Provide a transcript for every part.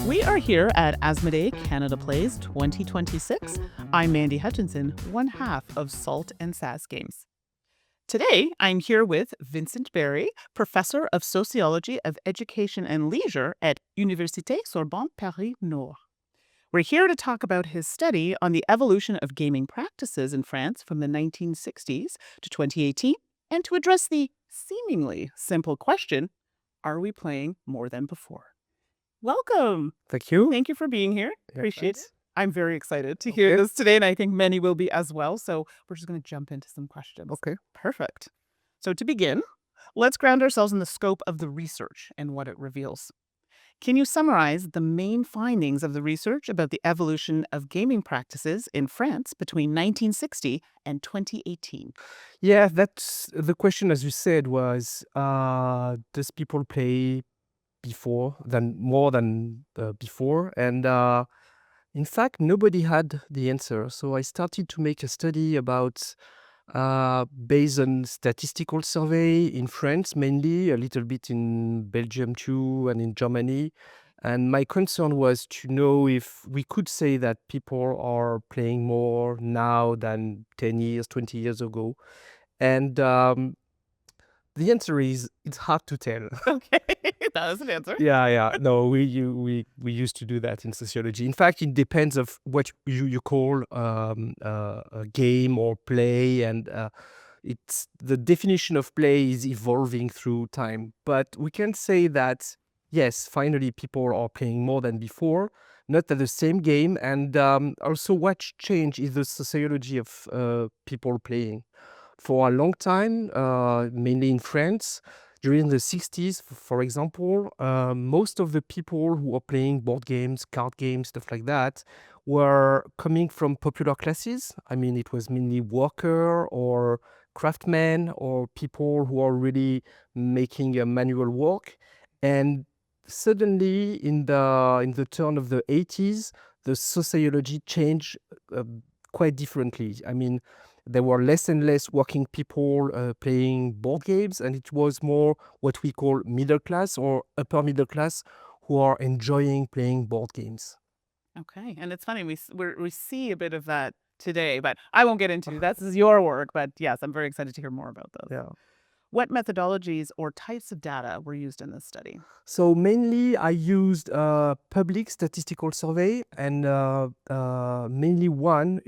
We are here at Asmodee Canada Plays 2026. I'm Mandy Hutchinson, one half of Salt and Sass Games. Today, I'm here with Vincent Berry, professor of sociology of education and leisure at Université Sorbonne Paris Nord. We're here to talk about his study on the evolution of gaming practices in France from the 1960s to 2018 and to address the seemingly simple question, are we playing more than before? Welcome. Thank you. Thank you for being here. Yeah, Appreciate thanks. it. I'm very excited to hear this today, and I think many will be as well. So we're just going to jump into some questions. Okay. Perfect. So to begin, let's ground ourselves in the scope of the research and what it reveals. Can you summarize the main findings of the research about the evolution of gaming practices in France between 1960 and 2018? Yeah, that's the question, as you said, was does people play more than before? And in fact, nobody had the answer. So I started to make a study about based on statistical survey in France mainly, a little bit in Belgium too, and in Germany. And my concern was to know if we could say that people are playing more now than 10 years, 20 years ago. And the answer is it's hard to tell. Okay, that is an answer. Yeah. No, we used to do that in sociology. In fact, it depends of what you call a game or play, and it's the definition of play is evolving through time. But we can say that yes, finally people are playing more than before, not at the same game, and also what changed is the sociology of people playing. For a long time, mainly in France, during the 60s, for example, most of the people who were playing board games, card games, stuff like that, were coming from popular classes. I mean, it was mainly worker or craftsmen or people who are really making a manual work. And suddenly, in the turn of the 80s, the sociology changed quite differently. I mean, there were less and less working people playing board games, and it was more what we call middle class or upper middle class who are enjoying playing board games. Okay, and it's funny, we see a bit of that today, but I won't get into that. This is your work, but yes, I'm very excited to hear more about those. Yeah. What methodologies or types of data were used in this study? So mainly I used public statistical survey, and mainly one,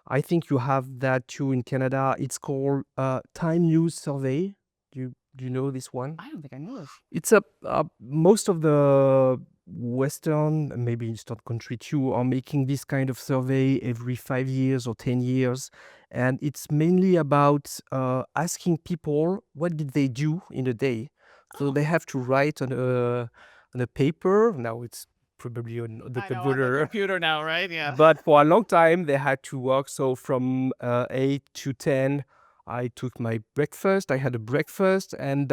I think you have that too in Canada. It's called Time News Survey. Do you know this one? I don't think I know this. It's most of the Western, maybe Eastern country too, are making this kind of survey every 5 years or 10 years. And it's mainly about asking people what did they do in a day. So they have to write on a paper. Now it's probably on the I know, on the computer. computer now, right? Yeah. But for a long time, they had to work. So from 8 to 10, I took my breakfast. I had a breakfast, and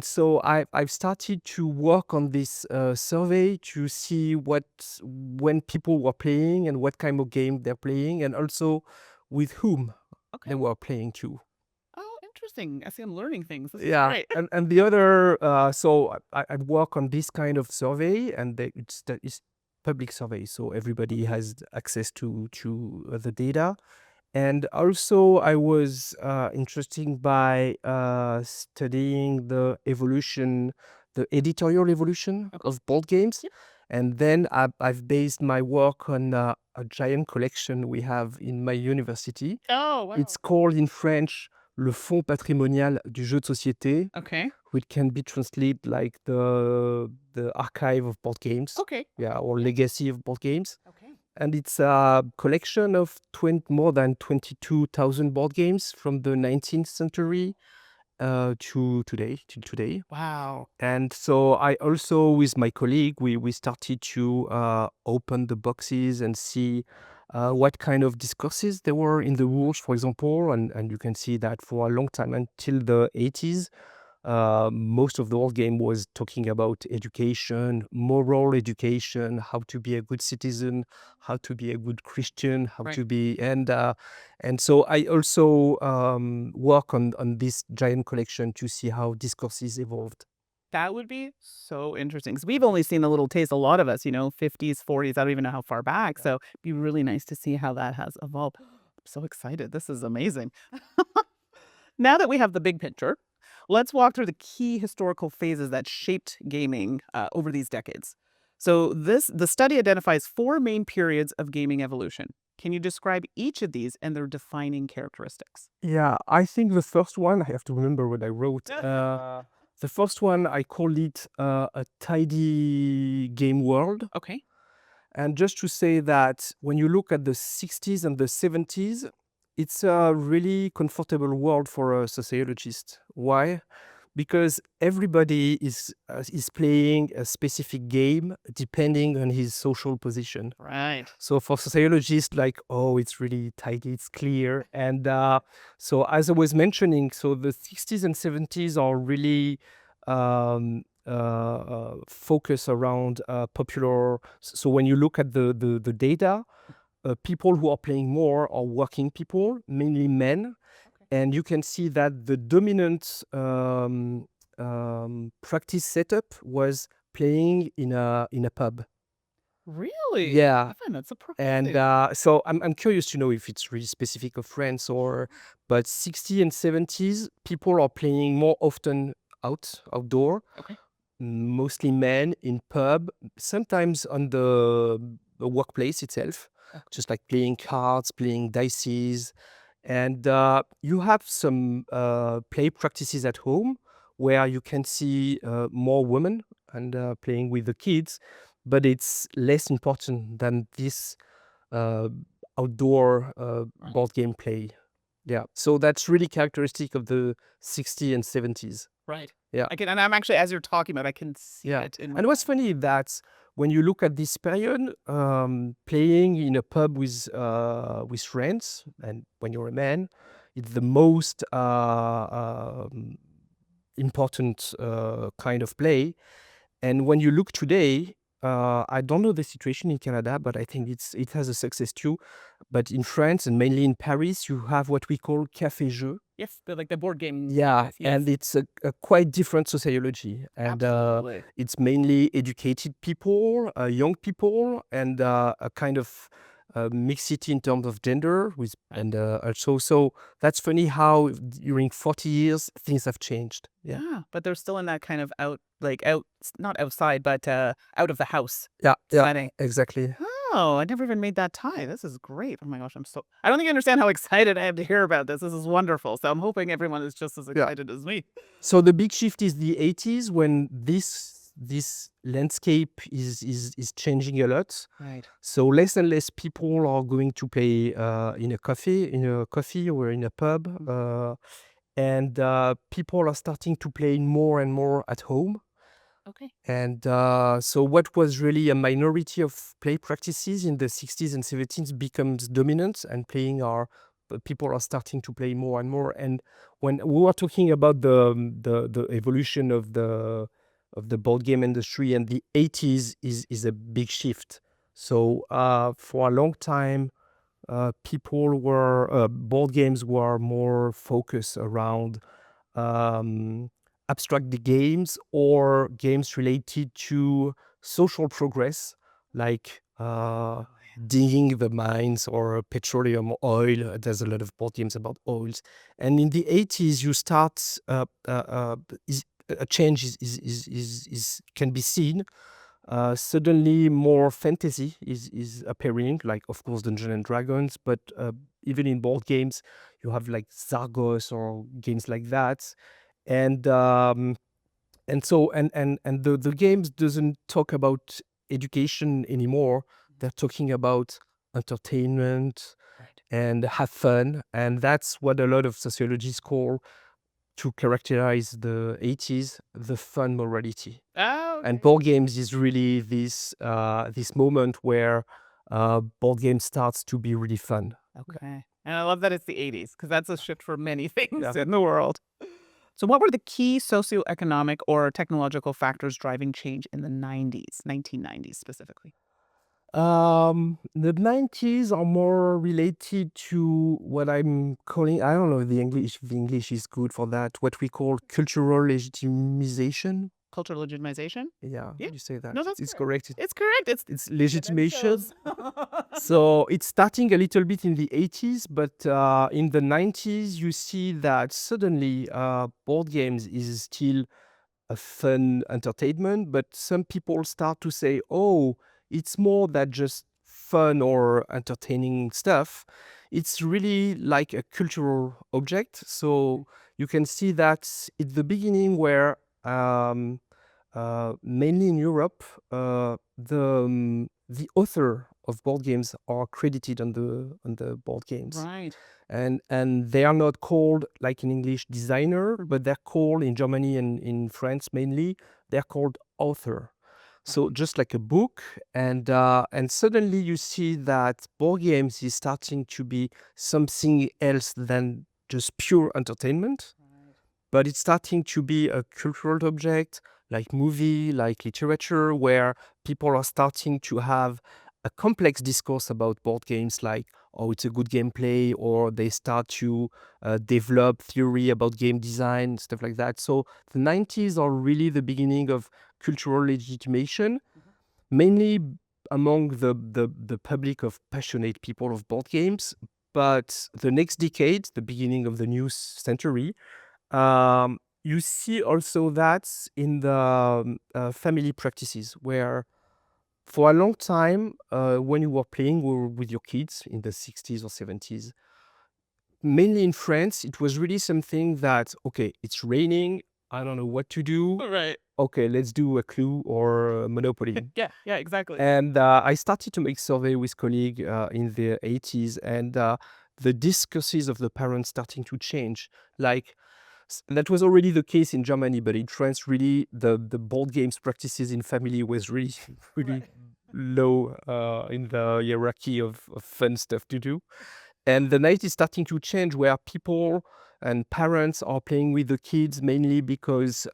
so I've started to work on this survey to see when people were playing and what kind of game they're playing, and also with whom they were playing too. Oh, interesting. I see I'm learning things. This is Yeah, great. and the other, so I work on this kind of survey, and it's public survey, so everybody has access to the data. And also, I was interested by studying the editorial evolution of board games. Yep. And then I've based my work on a giant collection we have in my university. Oh, wow. It's called in French le fonds patrimonial du jeu de société, Okay. which can be translated like the archive of board games. Okay. Yeah, or legacy of board games. Okay. And it's a collection of more than 22,000 board games from the 19th century till today. Wow. And so I also, with my colleague, we started to open the boxes and see what kind of discourses there were in the rules, for example. And you can see that for a long time, until the 80s, most of the old game was talking about education, moral education, how to be a good citizen, how to be a good Christian, how Right. to be, and so I also work on this giant collection to see how discourses evolved. That would be so interesting because we've only seen a little taste, a lot of us, 50s, 40s. I don't even know how far back. So it'd be really nice to see how that has evolved. I'm so excited. This is amazing. Now that we have the big picture, let's walk through the key historical phases that shaped gaming over these decades. So the study identifies four main periods of gaming evolution. Can you describe each of these and their defining characteristics? Yeah, I think the first one, I have to remember what I wrote. The first one, I called it a tidy game world. Okay. And just to say that when you look at the 60s and the 70s, it's a really comfortable world for a sociologist. Why? Because everybody is playing a specific game depending on his social position. Right. So for sociologists, like, oh, it's really tidy, it's clear. And so as I was mentioning, so the 60s and 70s are really focus around popular. So when you look at the data, people who are playing more are working people, mainly men. And you can see that the dominant practice setup was playing in a pub. Really? Yeah. I find that And surprising. so I'm curious to know if it's really specific of France but 60s and 70s, people are playing more often outdoor, Okay. mostly men in pub, sometimes on the workplace itself, Okay. just like playing cards, playing dices. And you have some play practices at home where you can see more women and playing with the kids, but it's less important than this uh, outdoor Right. board game play. Yeah, so that's really characteristic of the 60s and 70s. Right. Yeah. And I'm actually, as you're talking about, I can see Yeah, it in my and what's funny that when you look at this period, playing in a pub with friends, and when you're a man, it's the most important kind of play. And when you look today, I don't know the situation in Canada, but I think it has a success too. But in France and mainly in Paris, you have what we call café jeu. Yes, like the board game. Yeah, Yes, yes. and it's a quite different sociology, and Absolutely. it's mainly educated people, young people, and a kind of mixity in terms of gender. And also, so that's funny how during 40 years things have changed. Yeah, Yeah, but they're still in that kind of not outside, but out of the house yeah, setting. exactly. Oh, I never even made that tie. This is great. Oh my gosh, I don't think you understand how excited I am to hear about this. This is wonderful. So I'm hoping everyone is just as Yeah. excited as me. So the big shift is the 80s when this landscape is changing a lot. Right. So less and less people are going to play in a coffee or in a pub, and people are starting to play more and more at home. Okay. And so what was really a minority of play practices in the 60s and 70s becomes dominant, and people are starting to play more and more. And when we were talking about the evolution of the board game industry, and the 80s is a big shift. So for a long time, board games were more focused around um, abstract games or games related to social progress, like digging the mines or petroleum oil. There's a lot of board games about oils. And in the 80s, you start a change can be seen. Suddenly, more fantasy is appearing, like of course Dungeons and Dragons, but even in board games, you have like Zargos or games like that. And the games doesn't talk about education anymore. They're talking about entertainment Right. and have fun, and that's what a lot of sociologists call, to characterize the 80s, the fun morality. Oh, And okay. board games is really this moment where board game starts to be really fun. Okay. And I love that it's the 80s because that's a shift for many things Yeah. in the world. So, what were the key socioeconomic or technological factors driving change in the 1990s specifically? The 90s are more related to what I'm calling, I don't know if the English is good for that, what we call cultural legitimization. cultural legitimization. Yeah, Yeah. you say that. No, that's It's correct. correct. It's correct. It's legitimation. shows. So it's starting a little bit in the 80s, but in the 90s, you see that suddenly board games is still a fun entertainment, but some people start to say, oh, it's more than just fun or entertaining stuff. It's really like a cultural object. So you can see that at the beginning where mainly in Europe, the author of board games are credited on the board games, Right. and they are not called like in English designer, but they're called in Germany and in France mainly they're called author. So just like a book, and suddenly you see that board games is starting to be something else than just pure entertainment, but it's starting to be a cultural object, like movie, like literature, where people are starting to have a complex discourse about board games, like, oh, it's a good gameplay, or they start to develop theory about game design, stuff like that. So the 90s are really the beginning of cultural legitimation, mainly among the public of passionate people of board games. But the next decade, the beginning of the new century, you see also that in the family practices, where for a long time, when you were playing with your kids in the 60s or 70s, mainly in France, it was really something that, okay, it's raining, I don't know what to do. Right. Okay, let's do a Clue or Monopoly. Yeah, exactly. And I started to make survey with colleagues in the 80s, and the discourses of the parents starting to change. Like, that was already the case in Germany, but in France, really, the board games practices in family was really, really low in the hierarchy of fun stuff to do. And the night is starting to change, where people and parents are playing with the kids mainly because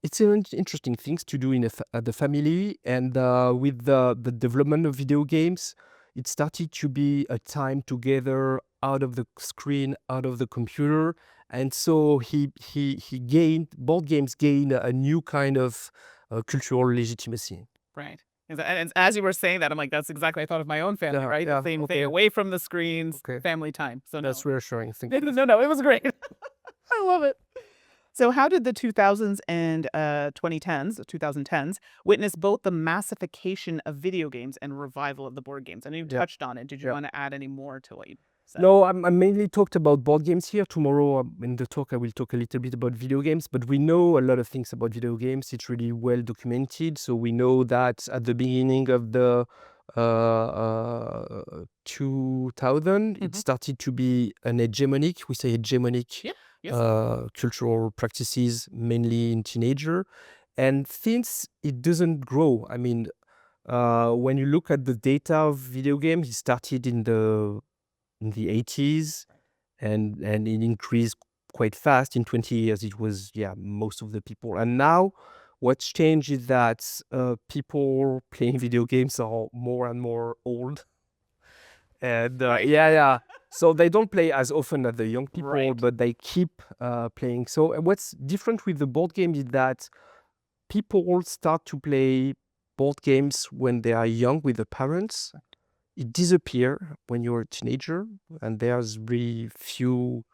it's an interesting things to do in at the family. And with the development of video games, it started to be a time together out of the screen, out of the computer. And so he gained, board games gained a new kind of cultural legitimacy. Right. And as you were saying that, I'm like, that's exactly, I thought of my own family, Yeah, right? yeah, The same okay. thing, away from the screens, Okay. family time. So That's reassuring. Thank you. no, it was great. I love it. So how did the 2000s and 2010s witness both the massification of video games and revival of the board games? I know you Yeah. touched on it. Did you Yeah. want to add any more to what you said? No, I mainly talked about board games here. Tomorrow in the talk, I will talk a little bit about video games, but we know a lot of things about video games. It's really well documented. So we know that at the beginning of the 2000, it started to be an hegemonic, we say hegemonic, Yeah. Yes. cultural practices, mainly in teenager. And since it doesn't grow, I mean, when you look at the data of video games, it started in the 80s, and it increased quite fast. In 20 years, it was, most of the people. And now what's changed is that people playing video games are more and more old. And so they don't play as often as the young people, Right. but they keep playing. So what's different with the board game is that people start to play board games when they are young with the parents. It disappears when you're a teenager, and there's really few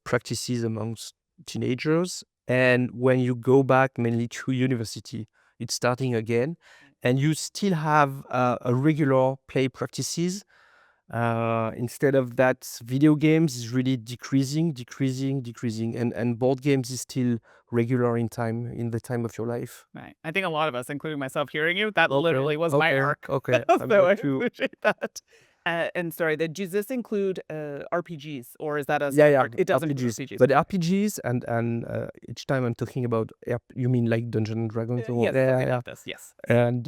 practices amongst teenagers. And when you go back mainly to university, it's starting again, and you still have a regular play practices. Instead of that, video games is really decreasing, and board games is still regular in the time of your life. Right. I think a lot of us, including myself, hearing you, that Okay, literally was my okay, arc. okay. So I'm I going to- appreciate that. And sorry, does this include RPGs, or is that a Yeah, it doesn't include RPGs. RPGs? But RPGs and each time I'm talking about you mean like Dungeons and Dragons? Or Yes, something like this. Yes. And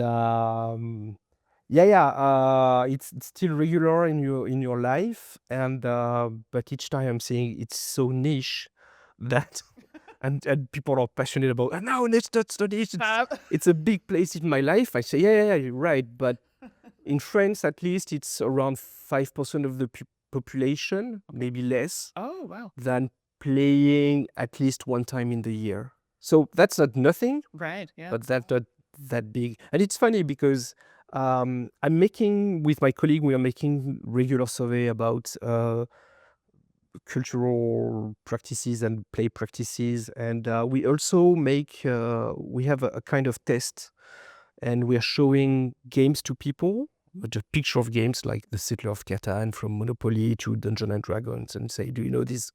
it's still regular in your life, and but each time I'm saying it's so niche that and people are passionate about. And no, that's not niche. It's a big place in my life. I say yeah, you're right. But in France, at least, it's around 5% of the population, maybe less, Oh wow. than playing at least one time in the year. So that's not nothing, Right. Yeah. but that's not that big. And it's funny because I'm making, with my colleague, we are making regular survey about cultural practices and play practices. And we also we have a kind of test, and we are showing games to people, but a picture of games like the Settler of Catan, from Monopoly to Dungeons and Dragons, and say, do you know this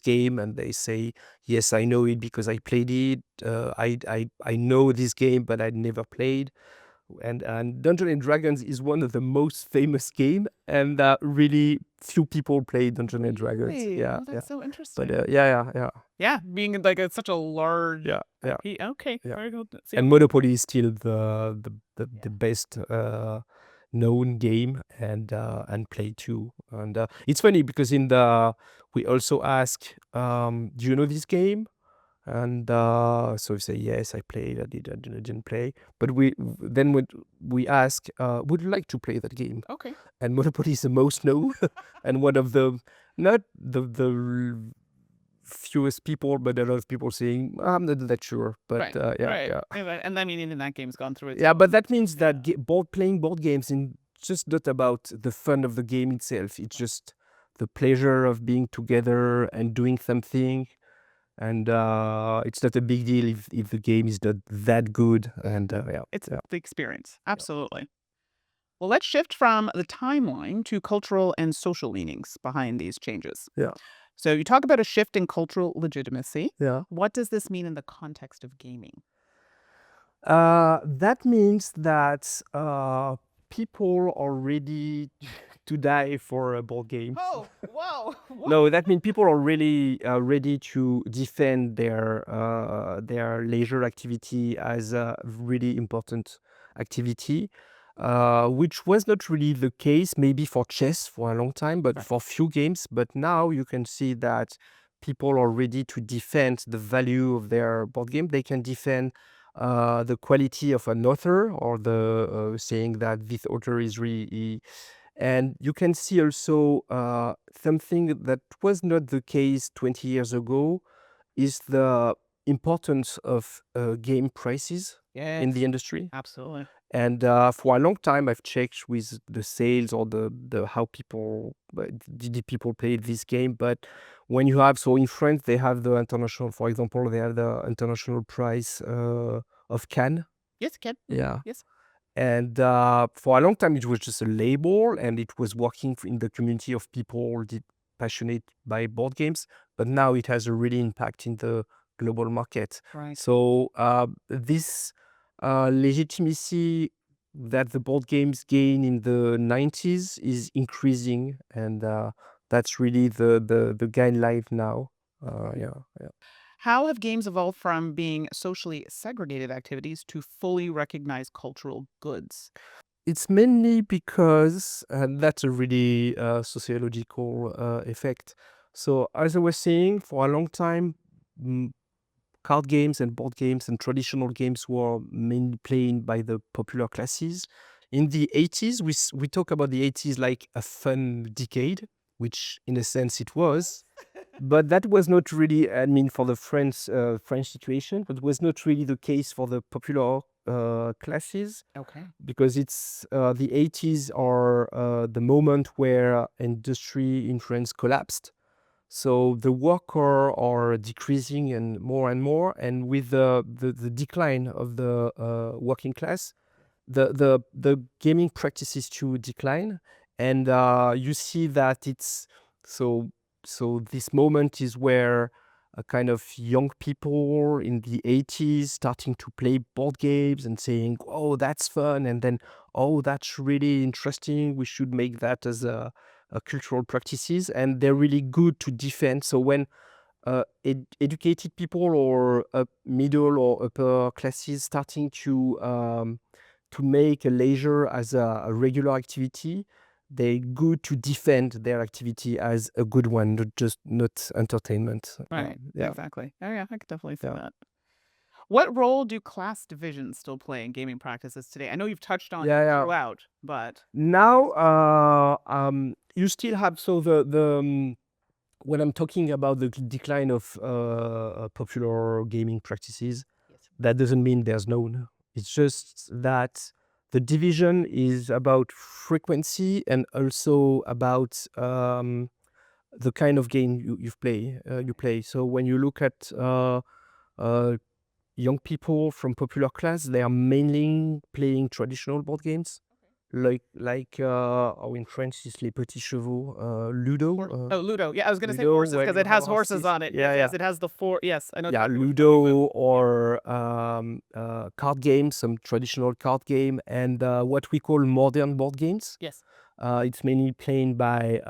game? And they say, yes, I know it because I played it. I know this game, but I never played. And Dungeons and Dragons is one of the most famous game, and really few people play Dungeons and Dragons. Really? Yeah, Oh, yeah. that's so But interesting. yeah, Being like such a large yeah, yeah. IP. Okay, Yeah. very good. See, And Monopoly is still the best known game, and play too. And it's funny because we also ask, do you know this game? And so we say, yes, I played. I didn't play. But then we ask, would you like to play that game? okay. And Monopoly is the most known, and one of the not the fewest people, but a lot of people saying, I'm not that sure. But Right. yeah, Right. yeah. And I mean, even that game's gone through its Yeah, own. but that means that playing board games is just not about the fun of the game itself. It's just the pleasure of being together and doing something. And it's not a big deal if the game is not that good. And yeah, It's yeah. the experience. Absolutely. Well, let's shift from the timeline to cultural and social leanings behind these changes. Yeah. So you talk about a shift in cultural legitimacy. Yeah. What does this mean in the context of gaming? That means that people are ready to die for a board game. Oh, whoa. No, that means people are really ready to defend their leisure activity as a really important activity, which was not really the case maybe for chess for a long time, but Right. for few games. But now you can see that people are ready to defend the value of their board game. They can defend the quality of an author, or the saying that this author is really. And you can see also something that was not the case 20 years ago is the importance of game prices in Yes, the industry. absolutely. And for a long time, I've checked with the sales or the how people did people play this game. But when you have, so in France, they have the international, for example, they have the international price of Cannes. Yes, Ken. Yeah. Yes. And for a long time, it was just a label, and it was working in the community of people passionate by board games. But now it has a really impact in the global market. Right. So this legitimacy that the board games gain in the 90s is increasing, and that's really the guideline now. Yeah, yeah. How have games evolved from being socially segregated activities to fully recognized cultural goods? It's mainly because, and that's a really sociological effect. So, as I was saying, for a long time, mm, card games and board games and traditional games were mainly played by the popular classes. In the 80s, we talk about the 80s like a fun decade, which in a sense it was. But that was not really, I mean, for the French situation, but was not really the case for the popular classes, Okay. because it's the 80s are the moment where industry in France collapsed. So the worker are decreasing and more, and with the decline of the working class, the gaming practices to decline. And you see that it's so this moment is where a kind of young people in the 80s starting to play board games and saying, oh, that's fun, and then, oh, that's really interesting, we should make that as a cultural practices, and they're really good to defend. So when educated people or middle or upper classes starting to make a leisure as a regular activity, they're good to defend their activity as a good one, not entertainment. Right. Yeah. Exactly. Oh, yeah, I could definitely see Yeah. that. What role do class divisions still play in gaming practices today? I know you've touched on it Yeah. throughout, but Now, you still have, so when I'm talking about the decline of popular gaming practices, that doesn't mean there's none. It's just that the division is about frequency and also about the kind of game you play. So when you look at young people from popular class, they are mainly playing traditional board games, like in French is les petits chevaux, Ludo. Ludo. Yeah, I was going to say Ludo, horses where because you it have has horses horses. on it. Yeah, Yes, yeah. it has the four. Yes, I know. Yeah, exactly what you're talking Ludo about. or card games, some traditional card game, and what we call modern board games. Yes. It's mainly played by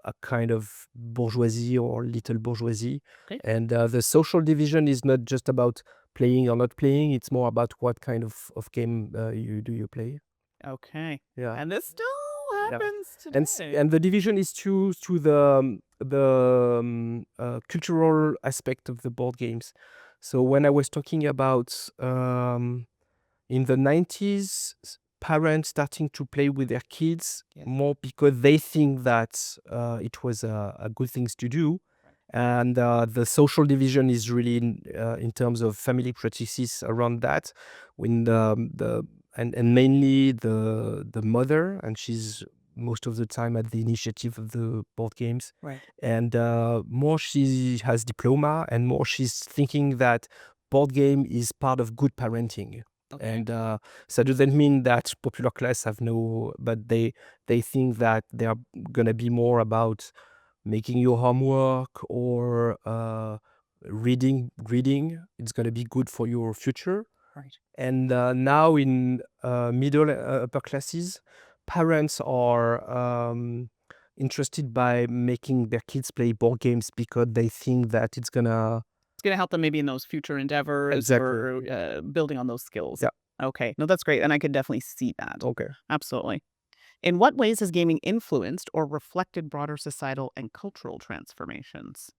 a kind of bourgeoisie or little bourgeoisie. Okay. And the social division is not just about playing or not playing, it's more about what kind of game you play. Okay. Yeah. And this still Yeah. happens And today. and the division is to the cultural aspect of the board games. So when I was talking about in the 90s, parents starting to play with their kids Yes. more because they think that it was a good thing to do. And the social division is really in terms of family practices around that, when and mainly the mother, and she's most of the time at the initiative of the board games. Right. And more she has diploma, and more she's thinking that board game is part of good parenting. Okay. And so doesn't mean that popular class have no, but they think that they are gonna be more about making your homework or reading. It's gonna be good for your future. Right. And now in middle upper classes, parents are interested by making their kids play board games because they think that it's gonna help them maybe in those future endeavors. Exactly. Or building on those skills. Yeah. Okay. No, that's great. And I could definitely see that. Okay. Absolutely. In what ways has gaming influenced or reflected broader societal and cultural transformations?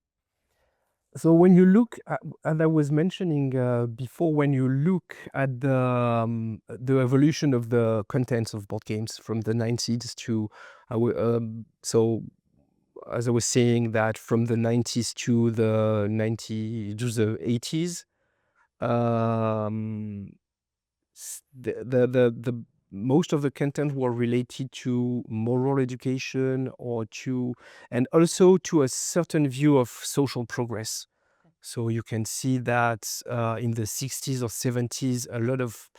So when you look at, as I was mentioning before, when you look at the evolution of the contents of board games from the 90s to so as I was saying, that from the 90s to the 80s, the most of the content were related to moral education and also to a certain view of social progress. So you can see that in the 60s or 70s, a lot of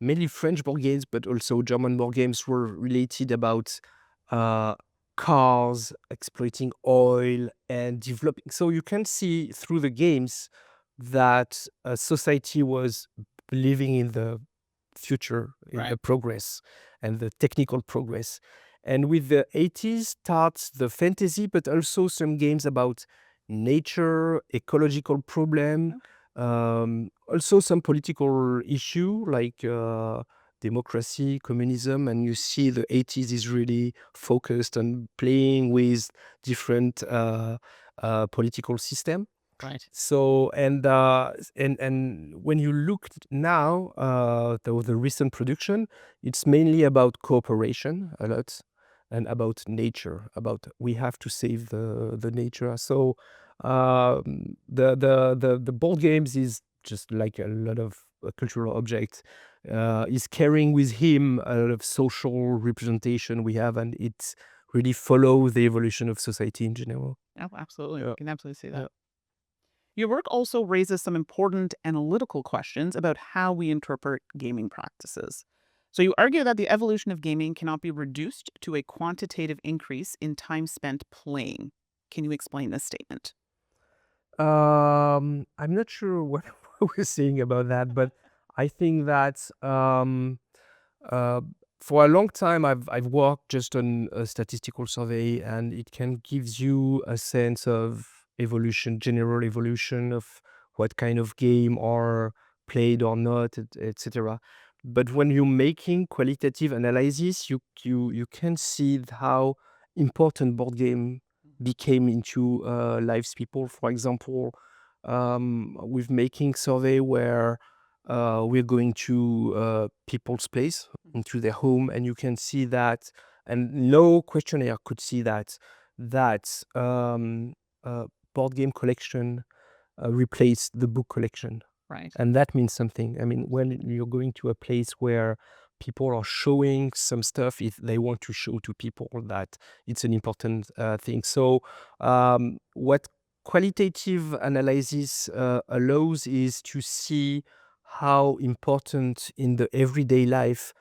mainly French board games, but also German board games were related about uh, cars, exploiting oil, and developing. So you can see through the games that society was believing in the future, in Right. the progress and the technical progress. And with the 80s starts the fantasy, but also some games about nature, ecological problem, also some political issue like democracy, communism. And you see the 80s is really focused on playing with different political system. Right. So and when you look now, the recent production, it's mainly about cooperation a lot, and about nature. About we have to save the nature. So the board games is just like a lot of cultural objects. Is carrying with him a lot of social representation we have, and it really follows the evolution of society in general. Oh, absolutely. Yeah. I can absolutely see that. Yeah. Your work also raises some important analytical questions about how we interpret gaming practices. So you argue that the evolution of gaming cannot be reduced to a quantitative increase in time spent playing. Can you explain this statement? I'm not sure what we're saying about that, but I think that uh, for a long time I've worked just on a statistical survey, and it can gives you a sense of evolution, general evolution of what kind of game are played or not, etc. But when you're making qualitative analysis, you can see how important board game became into lives people. For example, with making survey where we're going to people's place, into their home, and you can see that, and no questionnaire could see that that board game collection replaced the book collection. Right. And that means something. I mean, when you're going to a place where people are showing some stuff, if they want to show to people that it's an important thing. So what qualitative analysis allows is to see how important in the everyday life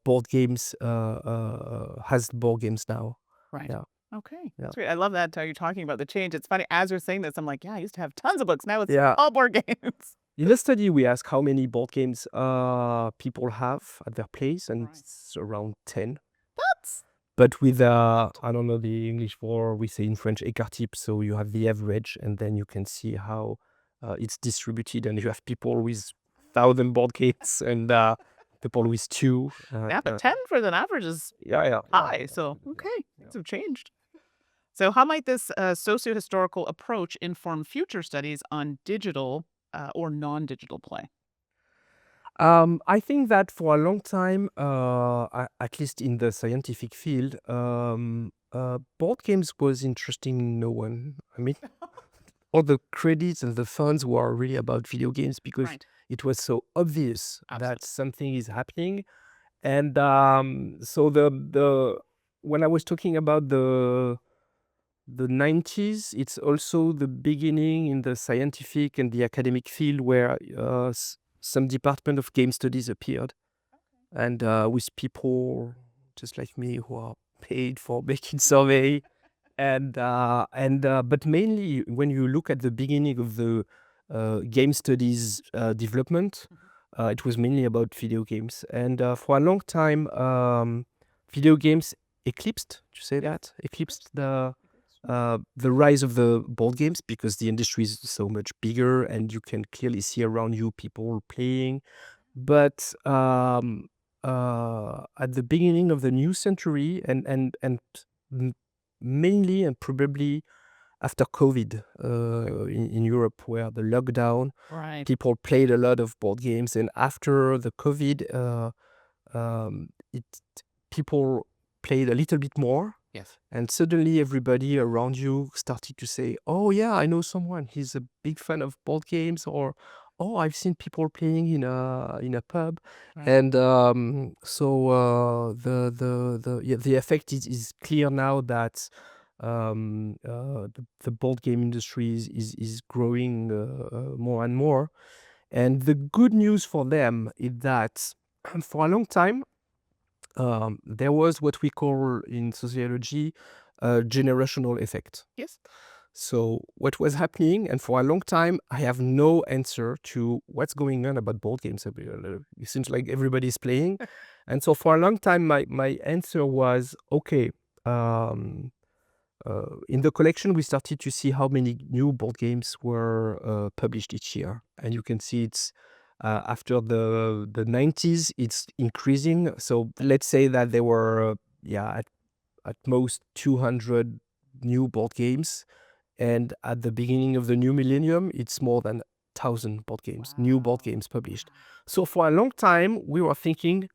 board games has board games now. Right. Yeah. Okay. Yeah. That's great. I love that how you're talking about the change. It's funny, as you're saying this, I'm like, yeah, I used to have tons of books. Now it's Yeah. all board games. In the study, we asked how many board games people have at their place, and Right. it's around 10. That's But with, I don't know the English for, we say in French, écart type, so you have the average, and then you can see how it's distributed, and you have people with 1,000 board games and people with 2. yeah, but 10 for an average is Yeah. high. So, okay, things have changed. So, how might this socio-historical approach inform future studies on digital or non-digital play? I think that for a long time, at least in the scientific field, board games was interesting no one. I mean, all the credits and the funds were really about video games because Right. it was so obvious that Absolutely. something is happening. And so the when I was talking about the 90s, it's also the beginning in the scientific and the academic field where some department of game studies appeared, and with people just like me who are paid for making survey, and but mainly when you look at the beginning of the game studies development, it was mainly about video games, and for a long time, video games eclipsed. To say that eclipsed the rise of the board games because the industry is so much bigger and you can clearly see around you people playing. But at the beginning of the new century, and mainly and probably after COVID in Europe, where the lockdown, Right. people played a lot of board games, and after the COVID, it people played a little bit more. Yes. And suddenly everybody around you started to say, oh yeah, I know someone, he's a big fan of board games, or oh, I've seen people playing in a pub. Right. And the effect is clear now that the board game industry is growing more and more. And the good news for them is that for a long time, there was what we call in sociology a generational effect. Yes. So what was happening, and for a long time, I have no answer to what's going on about board games. It seems like everybody's playing. And so for a long time, my answer was, okay, in the collection, we started to see how many new board games were published each year. And you can see it's after the 90s, it's increasing. So let's say that there were, at most 200 new board games. And at the beginning of the new millennium, it's more than 1,000 board games, new board games published. So for a long time, we were thinking,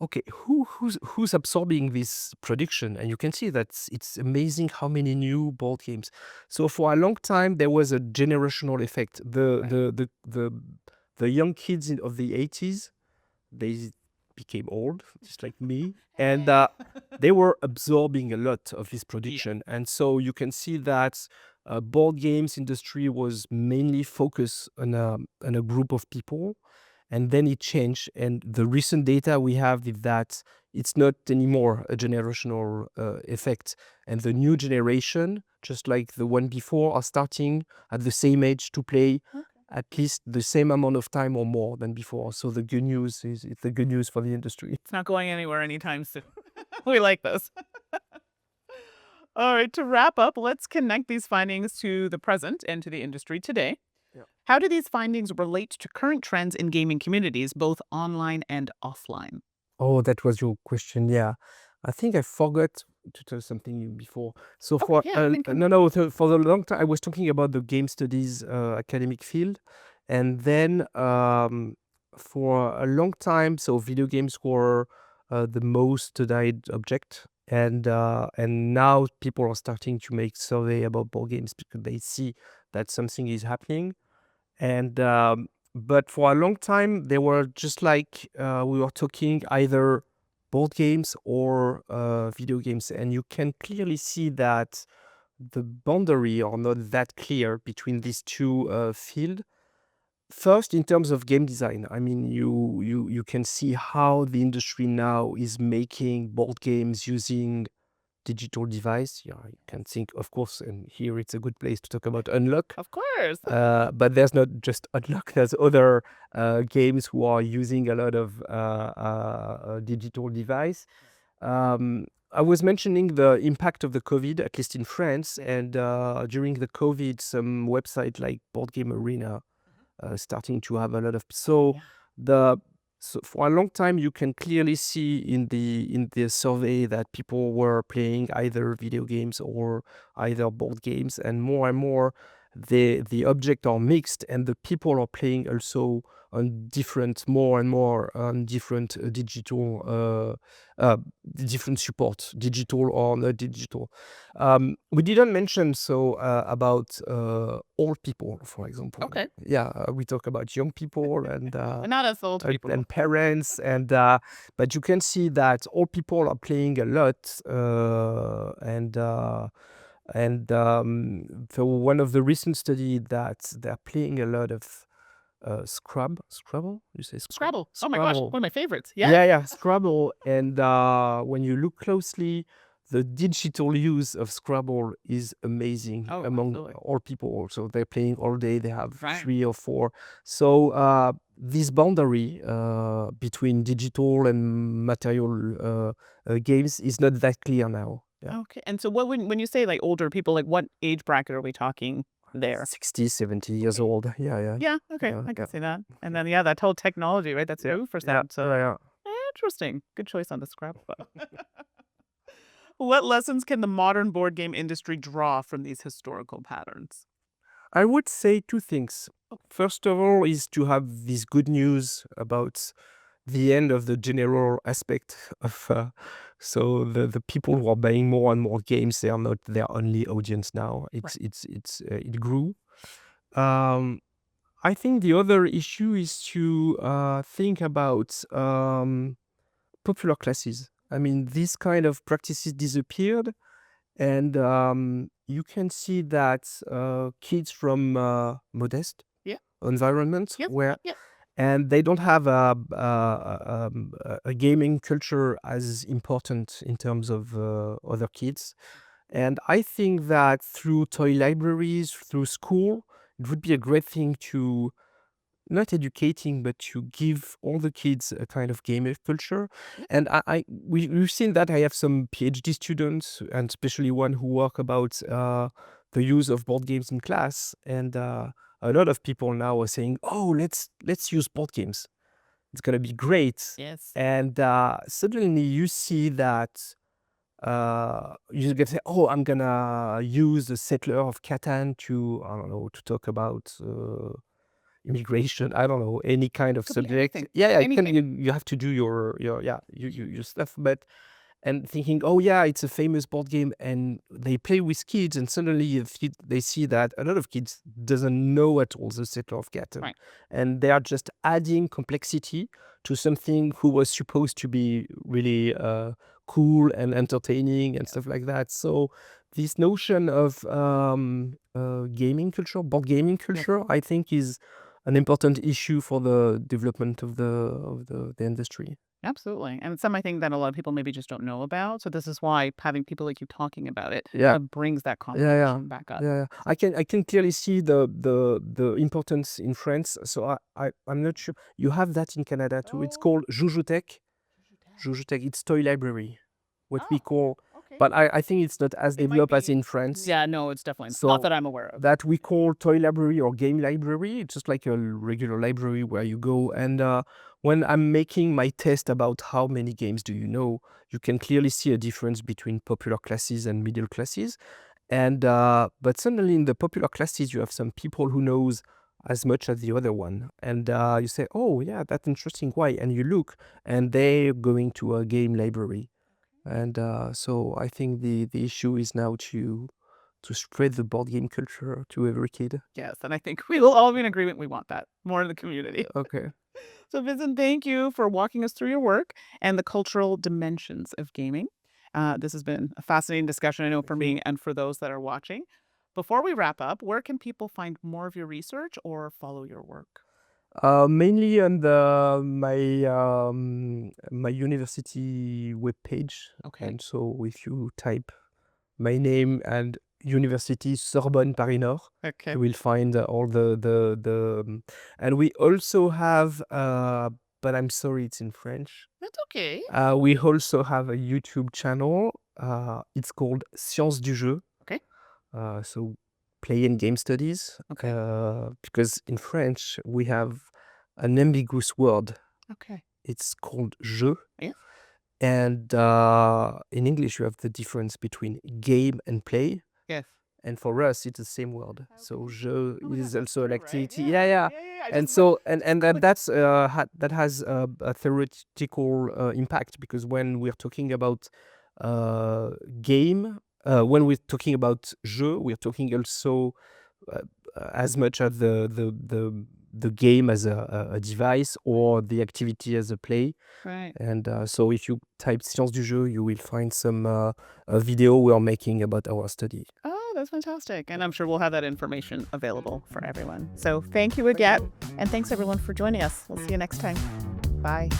okay, who's absorbing this production? And you can see that it's amazing how many new board games. So for a long time, there was a generational effect. The young kids of the 80s, they became old, just like me, and they were absorbing a lot of this production. And so you can see that board games industry was mainly focused on a group of people, and then it changed. And the recent data we have is that it's not anymore a generational effect, and the new generation, just like the one before, are starting at the same age to play at least the same amount of time or more than before. So the good news is it's the good news for the industry. It's not going anywhere anytime soon. We like this. All right, to wrap up, let's connect these findings to the present and to the industry today. Yeah. How do these findings relate to current trends in gaming communities, both online and offline? Oh, that was your question. Yeah, I think I forgot to tell something before. So for for the long time, I was talking about the game studies academic field, and then for a long time, so video games were the most studied object And now people are starting to make survey about board games because they see that something is happening. And but for a long time they were just like we were talking either board games or video games, and you can clearly see that the boundary are not that clear between these two fields. First, in terms of game design, I mean, you can see how the industry now is making board games using digital device. Yeah, you can think, of course, and here it's a good place to talk about Unlock. Of course. But there's not just Unlock. There's other games who are using a lot of digital device. I was mentioning the impact of the COVID, at least in France, and during the COVID, some website like Board Game Arena starting to have a lot of so for a long time you can clearly see in the survey that people were playing either video games or either board games, and more the objects are mixed, and the people are playing also on more and more on different different support, digital or not digital. We didn't mention about old people, for example. Okay. Yeah, we talk about young people and Not as old people. and parents, and but you can see that old people are playing a lot, so one of the recent study that they're playing a lot of Scrabble. You say Scrabble. Oh my gosh, Scrabble. one of my favorites. Yeah. Yeah, Scrabble. And when you look closely, the digital use of Scrabble is amazing among absolutely. all people. Also, they're playing all day. They have Right. 3 or 4. So this boundary between digital and material games is not that clear now. Yeah. Okay. And so when you say like older people, like what age bracket are we talking there? 60, 70 years old. Yeah. Yeah. Okay. Yeah, I can yeah. see that. And then that whole technology, right? That's new for some. So Yeah. interesting. Good choice on the Scrabble. What lessons can the modern board game industry draw from these historical patterns? I would say 2 things. First of all is to have this good news about the end of the general aspect of so the people who are buying more and more games, they are not their only audience now. It grew. I think the other issue is to think about popular classes. I mean, these kind of practices disappeared, and you can see that kids from modest Yeah. environments Yep. where Yep. and they don't have a gaming culture as important in terms of other kids. And I think that through toy libraries, through school, it would be a great thing to not educating, but to give all the kids a kind of gamer culture. And we've seen that. I have some PhD students, and especially one who work about the use of board games in class. And a lot of people now are saying, "Oh, let's use board games. It's gonna be great." Yes. And suddenly you see that you can say, "Oh, I'm gonna use the Settler of Catan to I don't know to talk about." Immigration, I don't know, any kind of Could be subject. anything. Yeah, Anything. you have to do your stuff, but and thinking, oh yeah, it's a famous board game, and they play with kids, and suddenly they see that a lot of kids doesn't know at all the Settler of Catan, Right. and they are just adding complexity to something who was supposed to be really cool and entertaining and stuff like that. So this notion of gaming culture, board gaming culture, I think is an important issue for the development of the industry. Absolutely. And it's something I think that a lot of people maybe just don't know about. So this is why having people like you talking about it Yeah. brings that Yeah, conversation back up. yeah. I can clearly see the importance in France. So I'm not sure you have that in Canada too. It's called Jujutech. Jujutech. It's toy library, what we call. Okay. But I think it's not as It might developed as be- in France. Yeah, no, it's definitely So not that I'm aware of. that we call toy library or game library. It's just like a regular library where you go. And when I'm making my test about how many games do you know, you can clearly see a difference between popular classes and middle classes. And but suddenly in the popular classes, you have some people who knows as much as the other one. And you say, oh yeah, that's interesting. Why? And you look, and they're going to a game library. And so I think the issue is now to spread the board game culture to every kid. Yes, and I think we will all be in agreement we want that more in the community. Okay. So, Vincent, thank you for walking us through your work and the cultural dimensions of gaming. This has been a fascinating discussion, I know, for me and for those that are watching. Before we wrap up, where can people find more of your research or follow your work? Mainly on my university webpage. Okay. And so if you type my name and university Sorbonne Paris Nord, Okay. you will find all and we also have but I'm sorry, it's in French. That's okay. We also have a YouTube channel. It's called Sciences du jeu. Okay. So play and game studies. Okay. Because in French we have an ambiguous word. Okay. It's called jeu. Yeah. And in English you have the difference between game and play. Yes. And for us, it's the same word. So jeu Oh, yeah, is that's also an true, right? activity. Yeah. Yeah. I And just so that's that has a theoretical impact, because when we're talking about game, when we're talking about jeu, we're talking also uh, as much as the game as a device, or the activity as a play. right. And so if you type Sciences du jeu, you will find some a video we are making about our study. Oh, that's fantastic. And I'm sure we'll have that information available for everyone. So thank you again. And thanks everyone for joining us. We'll see you next time. Bye.